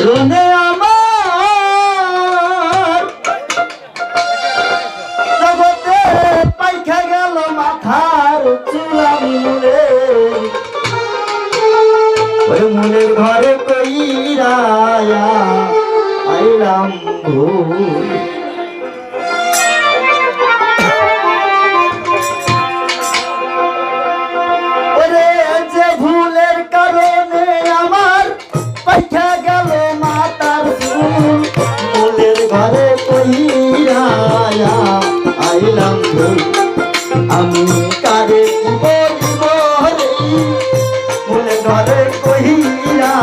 রোনে আমার জগতে পাইখা গেল মাথার চুলামি মূলে ওই মূলের ঘরে কইরা আইলাম ভুল আমি কারে বলিব রে মূলে ঘরে কহিরা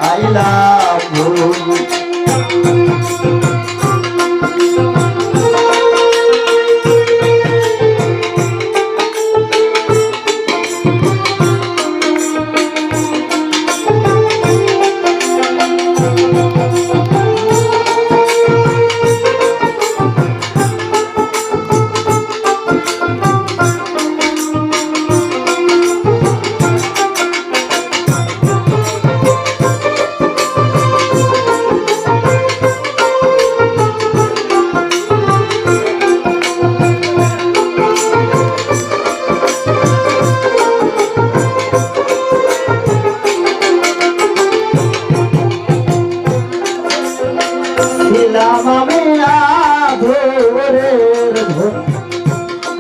আইলাম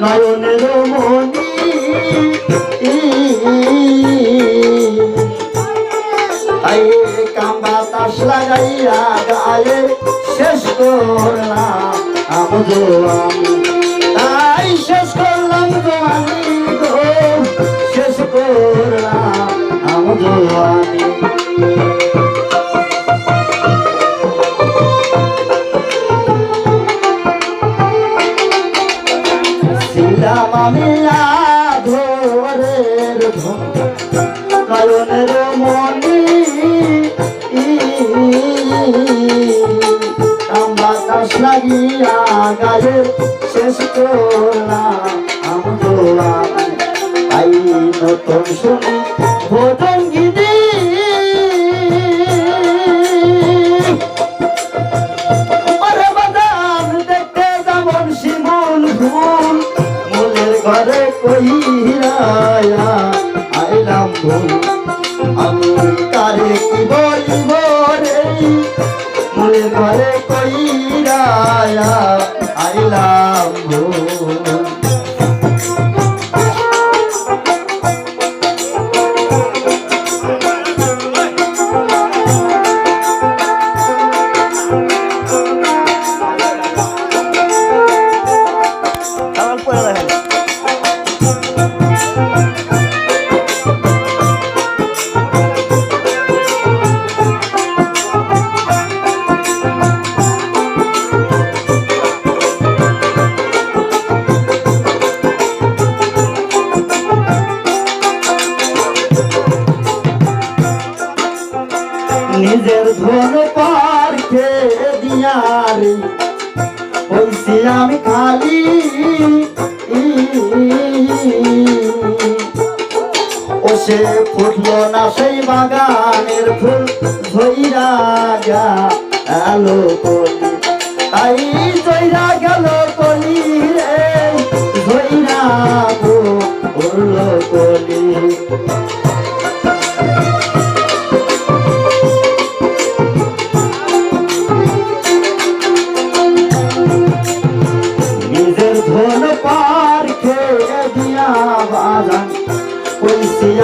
নয়নের মনি তাই কাম বাতাস লাগাইয়া গায়ে শেষ করলাম আমি তাই শেষ করলাম জোয়ানি গো শেষ করলাম আমি আমি আধরের নয়নের মনি বাতাস লাগিয়া গায়ে শেষ করলাম আই নতুন শুনি ভোজন গিরি দেখতে যেমন শিমুল ফুল ঘরে কইরা আইলাম ভুল আমি কারে কি বলিব রে মূলে ঘরে কইরা আইলাম ভুল নিজের ধন পারকে দিয়ারে হইছি আমি খালি ও সে ফুটলো না সেই বাগানের ফুল ধইরা গেল কলি তাই ধইরা গেল কলি রে ধইরা উড়লো কলি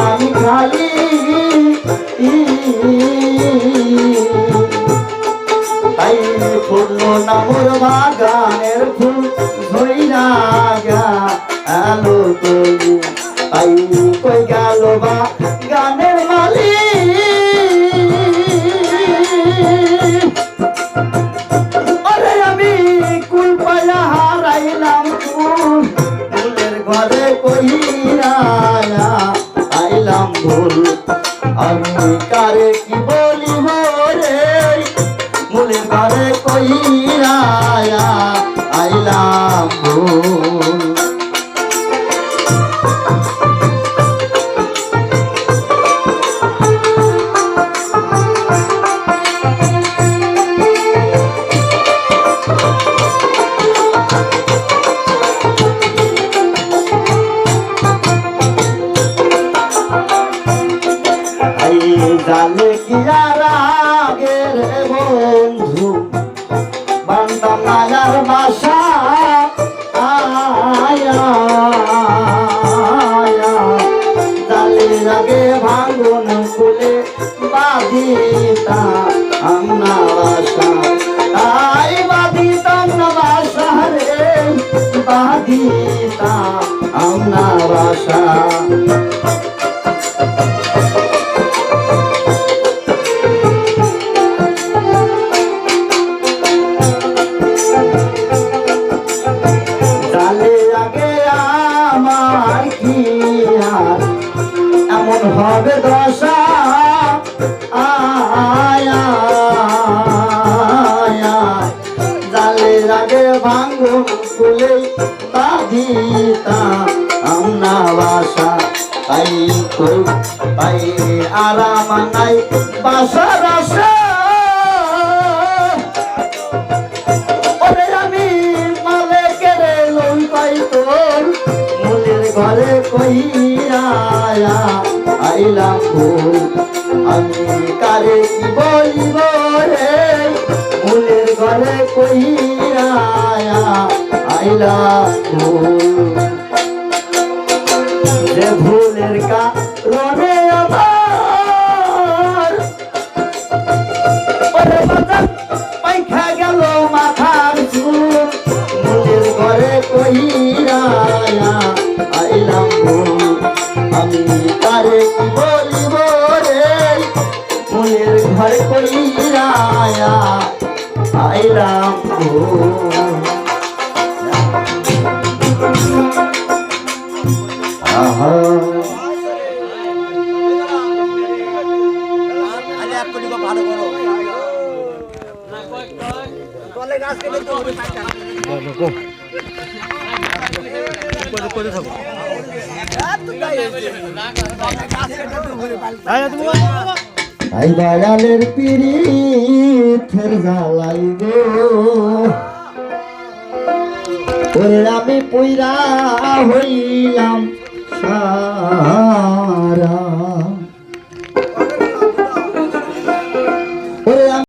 আমি খালি তাই ফুটলো না মোর বাগানের ফুল ধইরা গেল কলি তাই কই গেল বা গানের মালিক আরে আমি কুল পায়া হারাইলাম ফুলের ঘরে কইরা আইলাম ভুল আমি কারে কি বলিব রে মূলের ঘরে কইরা আইলাম ভুল জালে কি আর আগের বন্ধু বান্দাম নায়ার বাসা আয়া জালে আগে ভাঙন খুলে বাদিতা আমরা বাসা তাই বাদিতাম না বাসা রে বাদিতা আমরা বাসা এমন হবে দশা আয়া জালে আগে ভাঙন খুলে বাধিতা আমরা বাসা তাই তাই আরাম নাই বাসার আশা ওরে আমি মালিকের লই পাই তোর মনের ঘরে কইরা আইলাম ফুল আমি কারে কি বলিব রে মনের ঘরে কইরা আইলাম ফুল যে ভুলের কারণে আমার ওরে বাজার পাইখা গেল মাথার চুল মনের ঘরে কইরা আইলাম ফুল আমি কারে কি বলিব রে মনের ঘরে কইরা আইলাম আহা আই বাগানের পিরিথের জ্বালাই গো ওরে আমি পুইরা হইলাম